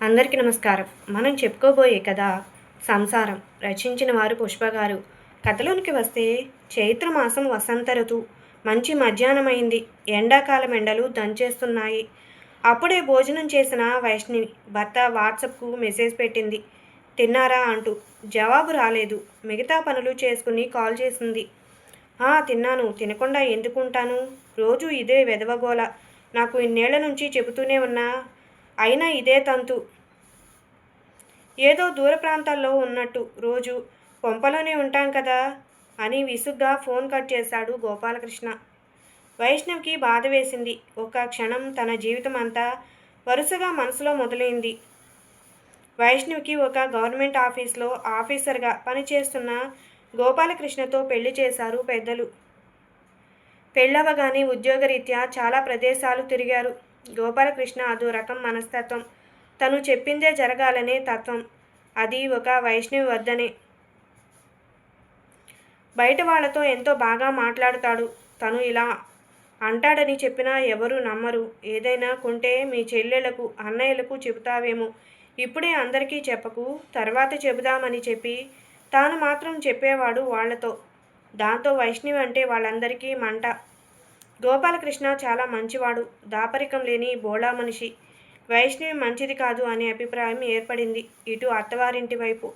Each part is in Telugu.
అందరికీ నమస్కారం. మనం చెప్పుకోబోయే కథ 'సంసారం'. రచించిన వారు పుష్ప గారు. కథలోనికి వస్తే చైత్రమాసం వసంత ఋతువు. మంచి మధ్యాహ్నమైంది. ఎండాకాలం ఎండలు దంచేస్తున్నాయి. అప్పుడే భోజనం చేసిన వైష్ణవి భర్త వాట్సాప్కు మెసేజ్ పెట్టింది. తిన్నారా అంటూ. జవాబు రాలేదు. మిగతా పనులు చేసుకుని కాల్ చేసింది. తిన్నాను. తినకుండా ఎందుకుంటాను? రోజూ ఇదే వెధవగోల. నాకు ఇన్నేళ్ల నుంచి చెబుతూనే ఉన్నా, అయినా ఇదే తంతు. ఏదో దూర ప్రాంతాల్లో ఉన్నట్టు రోజు కొంపలోనే ఉంటాం కదా అని విసుగ్గా ఫోన్ కట్ చేశాడు గోపాలకృష్ణ. వైష్ణవ్కి బాధ వేసింది. ఒక క్షణం తన జీవితం అంతా వరుసగా మనసులో మొదలైంది. వైష్ణవ్కి ఒక గవర్నమెంట్ ఆఫీస్లో ఆఫీసర్గా పనిచేస్తున్న గోపాలకృష్ణతో పెళ్లి చేశారు పెద్దలు. పెళ్ళవగానే ఉద్యోగరీత్యా చాలా ప్రదేశాలు తిరిగారు. గోపాలకృష్ణ అదో రకం మనస్తత్వం. తను చెప్పిందే జరగాలనే తత్వం. అది ఒక వైష్ణవి వద్దనే. బయట వాళ్లతో ఎంతో బాగా మాట్లాడుతాడు. తను ఇలా అంటాడని చెప్పినా ఎవరూ నమ్మరు. ఏదైనా కొంటే మీ చెల్లెళ్లకు అన్నయ్యలకు చెబుతావేమో, ఇప్పుడే అందరికీ చెప్పకు, తర్వాత చెబుదామని చెప్పి తాను మాత్రం చెప్పేవాడు వాళ్లతో. దాంతో వైష్ణవి అంటే వాళ్ళందరికీ మంట. గోపాలకృష్ణ చాలా మంచివాడు. దాపరికం లేని బోళా మనిషి. వైష్ణవి మంచిది కాదు అనే అభిప్రాయం ఏర్పడింది. ఇటు అత్తవారింటి వైపు,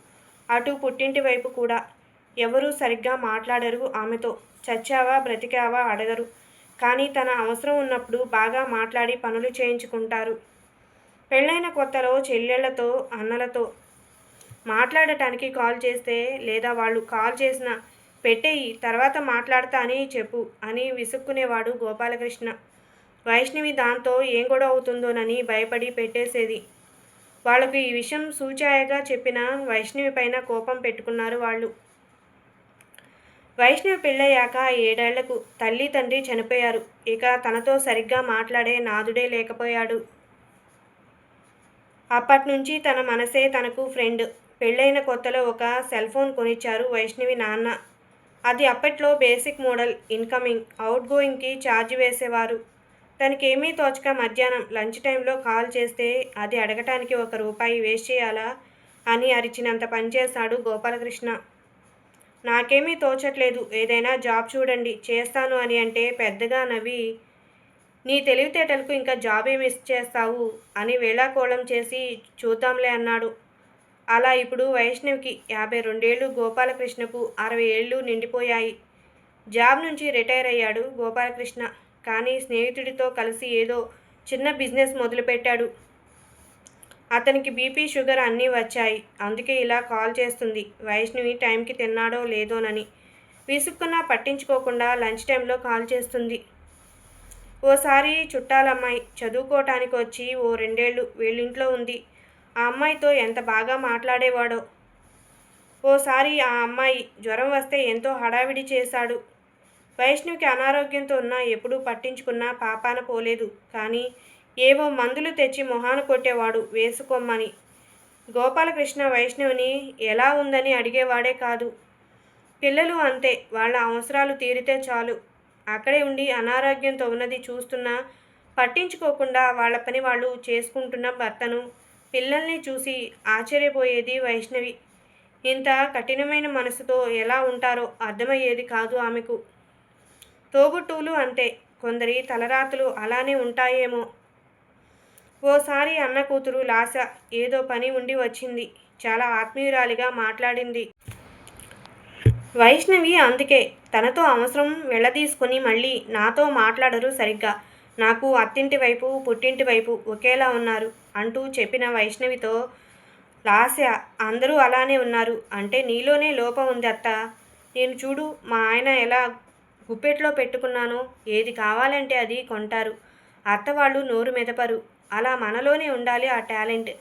అటు పుట్టింటి వైపు కూడా. ఎవరూ సరిగ్గా మాట్లాడరు ఆమెతో. చచ్చావా బ్రతికావా అడగరు. కానీ తన అవసరం ఉన్నప్పుడు బాగా మాట్లాడి పనులు చేయించుకుంటారు. పెళ్ళైన కొత్తలో చెల్లెళ్లతో అన్నలతో మాట్లాడటానికి కాల్ చేస్తే, లేదా వాళ్ళు కాల్ చేసినా పెట్టేయి, తర్వాత మాట్లాడతా అని చెప్పు అని విసుక్కునేవాడు గోపాలకృష్ణ. వైష్ణవి దాంతో ఏం గొడవ అవుతుందోనని భయపడి పెట్టేసేది. వాళ్లకు ఈ విషయం సూచాయగా చెప్పిన వైష్ణవి పైన కోపం పెట్టుకున్నారు వాళ్ళు. వైష్ణవి పెళ్ళయ్యాక 7 ఏళ్లకు తల్లి తండ్రి చనిపోయారు. ఇక తనతో సరిగ్గా మాట్లాడే నాథుడే లేకపోయాడు. అప్పట్నుంచి తన మనసే తనకు ఫ్రెండ్. పెళ్ళైన కొత్తలో ఒక సెల్ ఫోన్ కొనిచ్చారు వైష్ణవి నాన్న. అది అప్పట్లో బేసిక్ మోడల్. ఇన్కమింగ్, అవుట్ గోయింగ్కి ఛార్జ్ వేసేవారు. తనకేమీ తోచక మధ్యాహ్నం లంచ్ టైంలో కాల్ చేస్తే అది అడగటానికి ₹1 వేస్ట్ చేయాలా అని అరిచినంత పనిచేశాడు గోపాలకృష్ణ. నాకేమీ తోచట్లేదు, ఏదైనా జాబ్ చూడండి, చేస్తాను అని అంటే పెద్దగా నవ్వి, నీ తెలివితేటలకు ఇంకా జాబ్ ఏమి చేస్తావు అని వేళాకోళం చేసి చూద్దాంలే అన్నాడు. అలా ఇప్పుడు వైష్ణవికి 52 ఏళ్లు, గోపాలకృష్ణకు 60 ఏళ్లు నిండిపోయాయి. జాబ్ నుంచి రిటైర్ అయ్యాడు గోపాలకృష్ణ. కానీ స్నేహితుడితో కలిసి ఏదో చిన్న బిజినెస్ మొదలుపెట్టాడు. అతనికి బీపీ, షుగర్ అన్నీ వచ్చాయి. అందుకే ఇలా కాల్ చేస్తుంది. వైష్ణవి టైంకి తిన్నాడో లేదోనని విసుక్కున్నా పట్టించుకోకుండా లంచ్ టైంలో కాల్ చేస్తుంది. ఓసారి చుట్టాలమ్మాయి చదువుకోవటానికి వచ్చి ఓ 2 ఏళ్లు వీళ్ళింట్లో ఉంది. ఆ అమ్మాయితో ఎంత బాగా మాట్లాడేవాడో. ఓసారి ఆ అమ్మాయి జ్వరం వస్తే ఎంతో హడావిడి చేశాడు. వైష్ణవికి అనారోగ్యంతో ఉన్నా ఎప్పుడూ పట్టించుకున్నా పాపాన పోలేదు. కానీ ఏవో మందులు తెచ్చి మొహాన కొట్టేవాడు వేసుకోమని. గోపాలకృష్ణ వైష్ణవిని ఎలా ఉందని అడిగేవాడే కాదు. పిల్లలు అంతే, వాళ్ళ అవసరాలు తీరితే చాలు. అక్కడే ఉండి అనారోగ్యంతో ఉన్నది చూస్తున్నా పట్టించుకోకుండా వాళ్ళ పని వాళ్ళు చేసుకుంటున్న భర్తను, పిల్లల్ని చూసి ఆశ్చర్యపోయేది వైష్ణవి. ఇంత కఠినమైన మనసుతో ఎలా ఉంటారో అర్థమయ్యేది కాదు ఆమెకు. తోబుట్టువులు అంతే, కొందరి తలరాతలు అలానే ఉంటాయేమో. ఓసారి అన్న కూతురు లాస ఏదో పని ఉండి వచ్చింది. చాలా ఆత్మీయురాలిగా మాట్లాడింది వైష్ణవి. అందుకే తనతో అవసరం వెళ్ళదీసుకుని మళ్ళీ నాతో మాట్లాడరు సరిగ్గా. నాకు అత్తింటి వైపు, పుట్టింటి వైపు ఒకేలా ఉన్నారు అంటూ చెప్పిన వైష్ణవితో లాస, అందరూ అలానే ఉన్నారు అంటే నీలోనే లోపం ఉంది అత్త. నేను చూడు, మా ఆయన ఎలా గుప్పెట్లో పెట్టుకున్నానో, ఏది కావాలంటే అది కొంటారు. అత్త వాళ్ళు నోరు మెదపరు. అలా మనలోనే ఉండాలి ఆ టాలెంట్.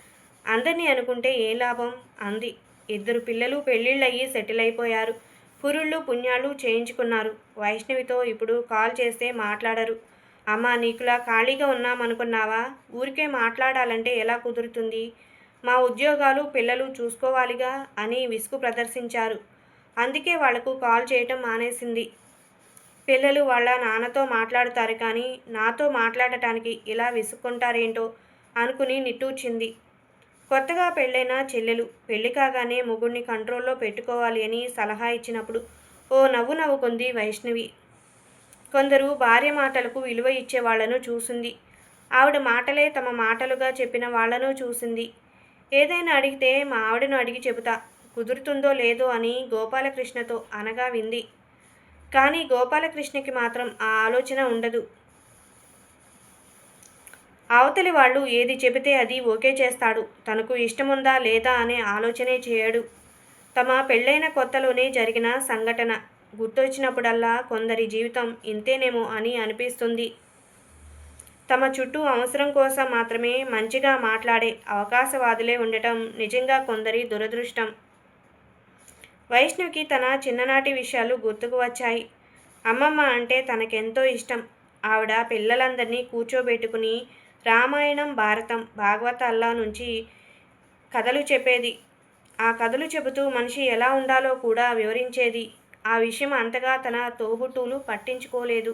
అందరినీ అనుకుంటే ఏం లాభం అంది. 2 పిల్లలు పెళ్ళిళ్ళయ్యి సెటిల్ అయిపోయారు. పురుళ్ళు పుణ్యాలు చేయించుకున్నారు. వైష్ణవితో ఇప్పుడు కాల్ చేస్తే మాట్లాడరు. అమ్మా, నీకులా ఖాళీగా ఉన్నామనుకున్నావా? ఊరికే మాట్లాడాలంటే ఎలా కుదురుతుంది? మా ఉద్యోగాలు పిల్లలు చూసుకోవాలిగా అని విసుగు ప్రదర్శించారు. అందుకే వాళ్లకు కాల్ చేయటం మానేసింది. పిల్లలు వాళ్ళ నాన్నతో మాట్లాడుతారు కానీ నాతో మాట్లాడటానికి ఇలా విసుక్కుంటారేంటో అనుకుని నిట్టూర్చింది. కొత్తగా పెళ్ళైన చెల్లెలు పెళ్లి కాగానే మొగుడిని కంట్రోల్లో పెట్టుకోవాలి అని సలహా ఇచ్చినప్పుడు ఓ నవ్వు నవ్వుకుంది వైష్ణవి. కొందరు భార్య మాటలకు విలువ ఇచ్చే వాళ్లను చూసింది. ఆవిడ మాటలే తమ మాటలుగా చెప్పిన వాళ్లను చూసింది. ఏదైనా అడిగితే మా ఆవిడను అడిగి చెబుతా, కుదురుతుందో లేదో అని గోపాలకృష్ణతో అనగా వింది. కానీ గోపాలకృష్ణకి మాత్రం ఆ ఆలోచన ఉండదు. అవతలి వాళ్ళు ఏది చెబితే అది ఓకే చేస్తాడు. తనకు ఇష్టముందా లేదా అనే ఆలోచనే చేయడు. తమ పెళ్ళైన కొత్తలోనే జరిగిన సంఘటన గుర్తొచ్చినప్పుడల్లా కొందరి జీవితం ఇంతేనేమో అని అనిపిస్తుంది. తమ చుట్టూ అవసరం కోసం మాత్రమే మంచిగా మాట్లాడే అవకాశవాదులే ఉండటం నిజంగా కొందరి దురదృష్టం. వైష్ణవికి తన చిన్ననాటి విషయాలు గుర్తుకు వచ్చాయి. అమ్మమ్మ అంటే తనకెంతో ఇష్టం. ఆవిడ పిల్లలందరినీ కూర్చోబెట్టుకుని రామాయణం, భారతం, భాగవతాల్లా నుంచి కథలు చెప్పేది. ఆ కథలు చెబుతూ మనిషి ఎలా ఉండాలో కూడా వివరించేది. ఆ విషయం అంతగా తన తోబుట్టువులు పట్టించుకోలేదు.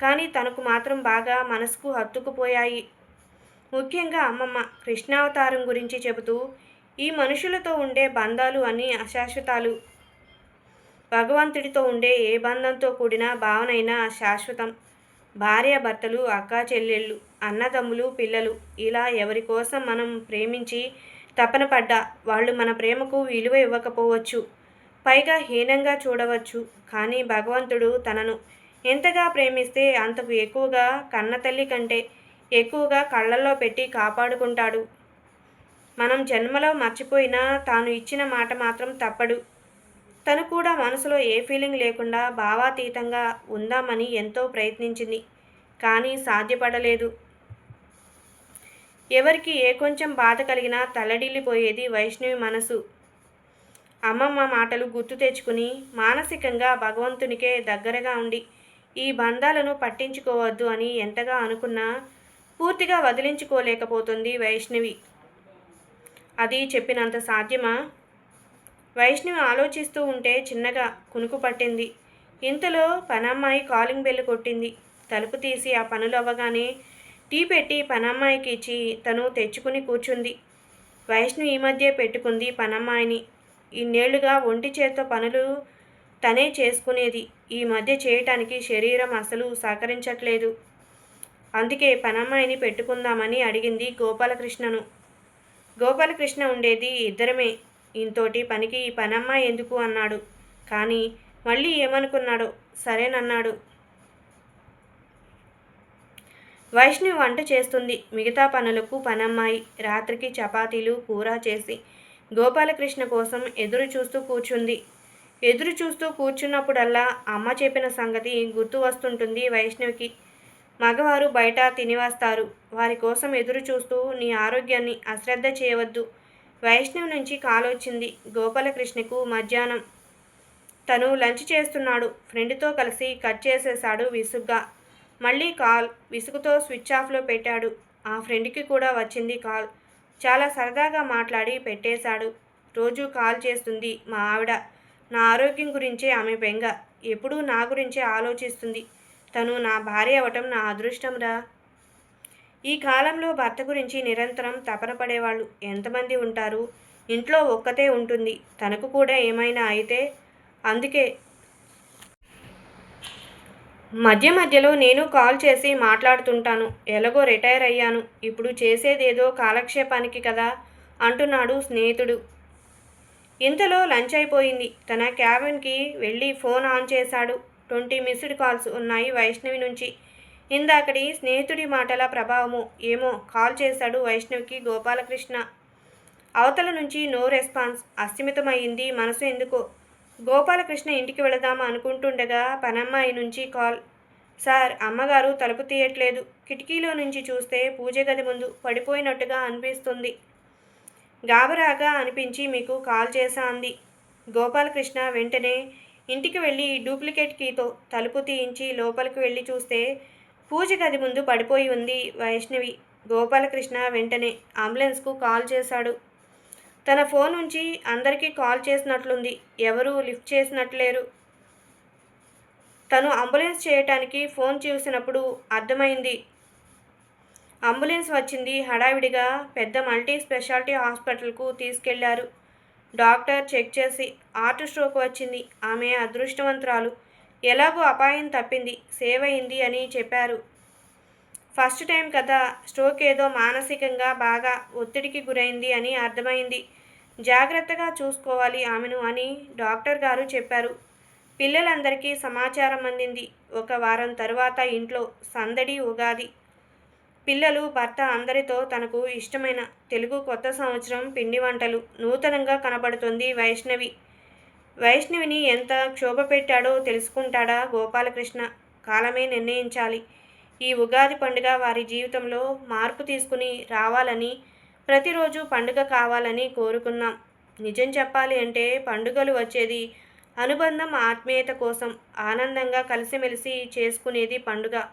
కానీ తనకు మాత్రం బాగా మనసుకు హత్తుకుపోయాయి. ముఖ్యంగా అమ్మమ్మ కృష్ణావతారం గురించి చెబుతూ, ఈ మనుషులతో ఉండే బంధాలు అన్నీ అశాశ్వతాలు. భగవంతుడితో ఉండే ఏ బంధంతో కూడిన భావనైనా శాశ్వతం. భార్యాభర్తలు, అక్కా చెల్లెళ్ళు, అన్నదమ్ములు, పిల్లలు ఇలా ఎవరి కోసం మనం ప్రేమించి తపన పడ్డా వాళ్ళు మన ప్రేమకు విలువ ఇవ్వకపోవచ్చు. పైగా హీనంగా చూడవచ్చు. కానీ భగవంతుడు తనను ఎంతగా ప్రేమిస్తే అంతకు ఎక్కువగా కన్నతల్లి కంటే ఎక్కువగా కళ్ళల్లో పెట్టి కాపాడుకుంటాడు. మనం జన్మలో మర్చిపోయినా తాను ఇచ్చిన మాట మాత్రం తప్పడు. తను కూడా మనసులో ఏ ఫీలింగ్ లేకుండా భావాతీతంగా ఉందామని ఎంతో ప్రయత్నించింది. కానీ సాధ్యపడలేదు. ఎవరికి ఏ కొంచెం బాధ కలిగినా తల్లడిల్లిపోయేది వైష్ణవి మనసు. అమ్మమ్మ మాటలు గుర్తు తెచ్చుకుని మానసికంగా భగవంతునికే దగ్గరగా ఉండి ఈ బంధాలను పట్టించుకోవద్దు అని ఎంతగా అనుకున్నా పూర్తిగా వదిలించుకోలేకపోతుంది వైష్ణవి. అది చెప్పినంత సాధ్యమా? వైష్ణవి ఆలోచిస్తూ ఉంటే చిన్నగా కునుకు పట్టింది. ఇంతలో పనమ్మాయి కాలింగ్ బెల్ కొట్టింది. తలుపు తీసి ఆ పనులు అవ్వగానే టీ పెట్టి పనమ్మాయికి ఇచ్చి తను తెచ్చుకుని కూర్చుంది. వైష్ణవి ఈ మధ్య పెట్టుకుంది పనమ్మాయిని. ఇన్నేళ్లుగా ఒంటి చేత్తో పనులు తనే చేసుకునేది. ఈ మధ్య చేయటానికి శరీరం అసలు సహకరించట్లేదు. అందుకే పనమ్మాయిని పెట్టుకుందామని అడిగింది గోపాలకృష్ణను. గోపాలకృష్ణ ఉండేది ఇద్దరమే. ఇంతోటి పనికి ఈ పనమ్మాయి ఎందుకు అన్నాడు. కానీ మళ్ళీ ఏమనుకున్నాడో సరేనన్నాడు. వైష్ణవి వంట చేస్తుంది. మిగతా పనులకు పనమ్మాయి. రాత్రికి చపాతీలు, కూర చేసి గోపాలకృష్ణ కోసం ఎదురు చూస్తూ కూర్చుంది. ఎదురు చూస్తూ కూర్చున్నప్పుడల్లా అమ్మ చెప్పిన సంగతి గుర్తు వస్తుంటుంది వైష్ణవికి. మగవారు బయట తినివస్తారు. వారి కోసం ఎదురు చూస్తూ నీ ఆరోగ్యాన్ని అశ్రద్ధ చేయవద్దు. వైష్ణవి నుంచి కాల్ వచ్చింది గోపాలకృష్ణకు మధ్యాహ్నం. తను లంచ్ చేస్తున్నాడు. ఫ్రెండ్తో కలిసి కట్ చేసేశాడు విసుగ్గా. మళ్ళీ కాల్. విసుగుతో స్విచ్ ఆఫ్లో పెట్టాడు. ఆ ఫ్రెండ్కి కూడా వచ్చింది కాల్. చాలా సరదాగా మాట్లాడి పెట్టేశాడు. రోజూ కాల్ చేస్తుంది మా ఆవిడ. నా ఆరోగ్యం గురించే ఆమె బెంగ. ఎప్పుడూ నా గురించే ఆలోచిస్తుంది. తను నా భార్య అవటం నా అదృష్టంరా. ఈ కాలంలో భర్త గురించి నిరంతరం తపన పడేవాళ్ళు ఎంతమంది ఉంటారు? ఇంట్లో ఒక్కతే ఉంటుంది. తనకు కూడా ఏమైనా అయితే అందుకే మధ్య మధ్యలో నేను కాల్ చేసి మాట్లాడుతుంటాను. ఎలాగో రిటైర్ అయ్యాను. ఇప్పుడు చేసేదేదో కాలక్షేపానికి కదా అంటున్నాడు స్నేహితుడు. ఇంతలో లంచ్ అయిపోయింది. తన క్యాబిన్కి వెళ్ళి ఫోన్ ఆన్ చేశాడు. 20 మిస్డ్ కాల్స్ ఉన్నాయి వైష్ణవి నుంచి. ఇందాకటి స్నేహితుడి మాటల ప్రభావమో ఏమో కాల్ చేశాడు వైష్ణవికి గోపాలకృష్ణ. అవతల నుంచి నో రెస్పాన్స్. అస్థిమితమైంది మనసు ఎందుకో. గోపాలకృష్ణ ఇంటికి వెళదామా అనుకుంటుండగా పనమ్మాయి నుంచి కాల్. సార్, అమ్మగారు తలుపు తీయట్లేదు. కిటికీలో నుంచి చూస్తే పూజ గది ముందు పడిపోయినట్టుగా అనిపిస్తుంది. గాబరాగా అనిపించి మీకు కాల్ చేశా అంది. గోపాలకృష్ణ వెంటనే ఇంటికి వెళ్ళి డూప్లికేట్ కీతో తలుపు తీయించి లోపలికి వెళ్ళి చూస్తే పూజ గది ముందు పడిపోయి ఉంది వైష్ణవి. గోపాలకృష్ణ వెంటనే అంబులెన్స్కు కాల్ చేశాడు. తన ఫోన్ నుంచి అందరికీ కాల్ చేసినట్లుంది. ఎవరూ లిఫ్ట్ చేసినట్లేరు. తను అంబులెన్స్ చేయటానికి ఫోన్ చూసినప్పుడు అర్థమైంది. అంబులెన్స్ వచ్చింది. హడావిడిగా పెద్ద మల్టీ స్పెషాలిటీ హాస్పిటల్కు తీసుకెళ్లారు. డాక్టర్ చెక్ చేసి హార్ట్ స్ట్రోక్ వచ్చింది. ఆమె అదృష్టవంతురాలు. ఎలాగో అపాయం తప్పింది. సేవ్ అయింది అని చెప్పారు. ఫస్ట్ టైం కదా, స్ట్రోక్ ఏదో మానసికంగా బాగా ఒత్తిడికి గురైంది అని అర్థమైంది. జాగ్రత్తగా చూసుకోవాలి ఆమెను అని డాక్టర్ గారు చెప్పారు. పిల్లలందరికీ సమాచారం అందింది. ఒక వారం తరువాత ఇంట్లో సందడి. ఉగాది. పిల్లలు, భర్త అందరితో తనకు ఇష్టమైన తెలుగు కొత్త సంవత్సరం పిండి వంటలు. నూతనంగా కనబడుతుంది వైష్ణవి. వైష్ణవిని ఎంత క్షోభపెట్టాడో తెలుసుకుంటాడా గోపాలకృష్ణ. కాలమే నిర్ణయించాలి. ఈ ఉగాది పండుగ వారి జీవితంలో మార్పు తీసుకుని రావాలని, ప్రతిరోజు పండుగ కావాలని కోరుకుందాం. నిజం చెప్పాలి అంటే పండుగలు వచ్చేది అనుబంధం, ఆత్మీయత కోసం. ఆనందంగా కలిసిమెలిసి చేసుకునేది పండుగ.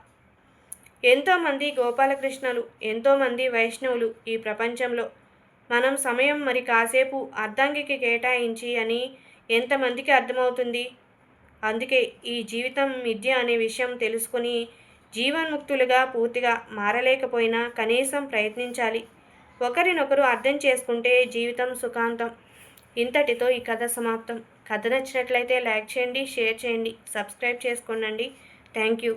ఎంతోమంది గోపాలకృష్ణలు, ఎంతోమంది వైష్ణవులు ఈ ప్రపంచంలో. మనం సమయం మరి కాసేపు అర్ధాంగికి కేటాయించి అని ఎంతమందికి అర్థమవుతుంది? అందుకే ఈ జీవితం మిథ్య అనే విషయం తెలుసుకుని జీవన్ముక్తులుగా పూర్తిగా మారలేకపోయినా కనీసం ప్రయత్నించాలి. ఒకరినొకరు అర్థం చేసుకుంటే జీవితం సుఖాంతం. ఇంతటితో ఈ కథ సమాప్తం. కథ నచ్చినట్లయితే లైక్ చేయండి, షేర్ చేయండి, సబ్స్క్రైబ్ చేసుకోండి. Thank you.